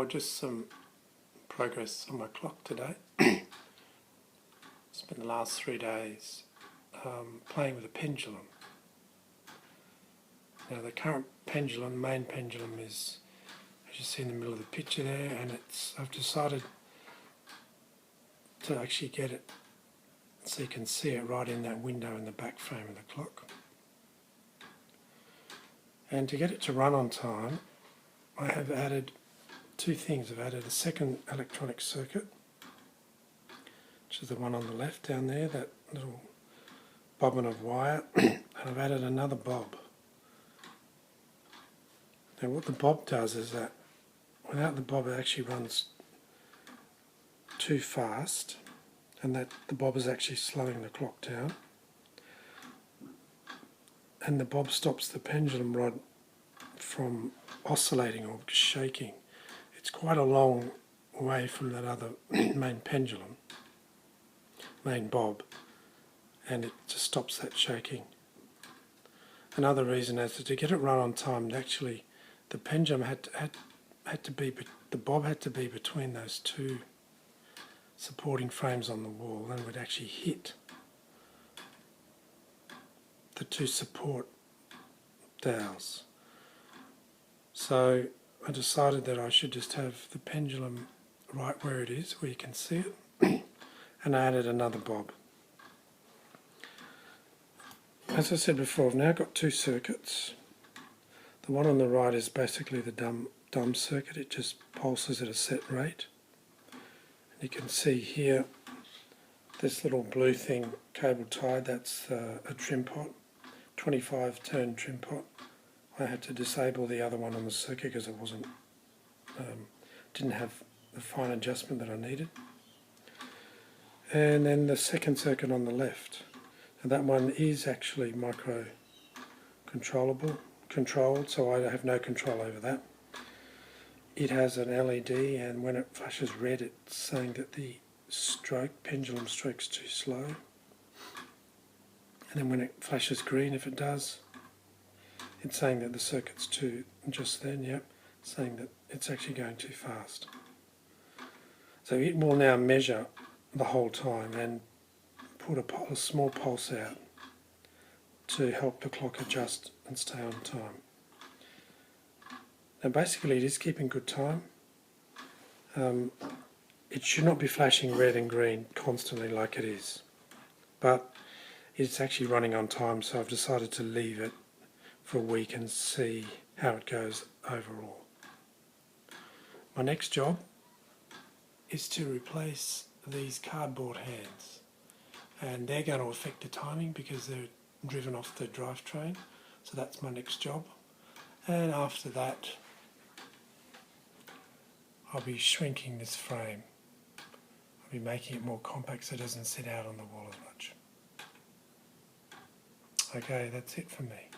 Just some progress on my clock today. Spent the last 3 days playing with a pendulum. Now the current pendulum, main pendulum, is, as you see in the middle of the picture there, and I've decided to actually get it so you can see it right in that window in the back frame of the clock. And to get it to run on time, I have added two things. I've added a second electronic circuit, which is the one on the left down there, that little bobbin of wire, and I've added another bob. Now what the bob does is that without the bob it actually runs too fast, and that the bob is actually slowing the clock down, and the bob stops the pendulum rod from oscillating or shaking. It's quite a long way from that other main pendulum, main bob, and it just stops that shaking. Another reason is to get it run on time, actually the pendulum the bob had to be between those two supporting frames on the wall, and would actually hit the two support dowels. So I decided that I should just have the pendulum right where it is, where you can see it, and I added another bob. As I said before, I've now got two circuits. The one on the right is basically the dumb circuit. It just pulses at a set rate. And you can see here this little blue thing cable tied, that's a trim pot, 25 turn trim pot. I had to disable the other one on the circuit because it didn't have the fine adjustment that I needed. And then the second circuit on the left, and that one is actually controlled, so I have no control over that. It has an LED, and when it flashes red it's saying that the pendulum stroke's too slow, and then when it flashes green, if it does, it's saying that the circuit's saying that it's actually going too fast. So it will now measure the whole time and put a small pulse out to help the clock adjust and stay on time. Now basically it is keeping good time. It should not be flashing red and green constantly like it is, but it's actually running on time, so I've decided to leave it for a week and see how it goes overall. My next job is to replace these cardboard hands, and they're going to affect the timing because they're driven off the drivetrain, so that's my next job. And after that I'll be shrinking this frame. I'll be making it more compact so it doesn't sit out on the wall as much. Okay, that's it for me.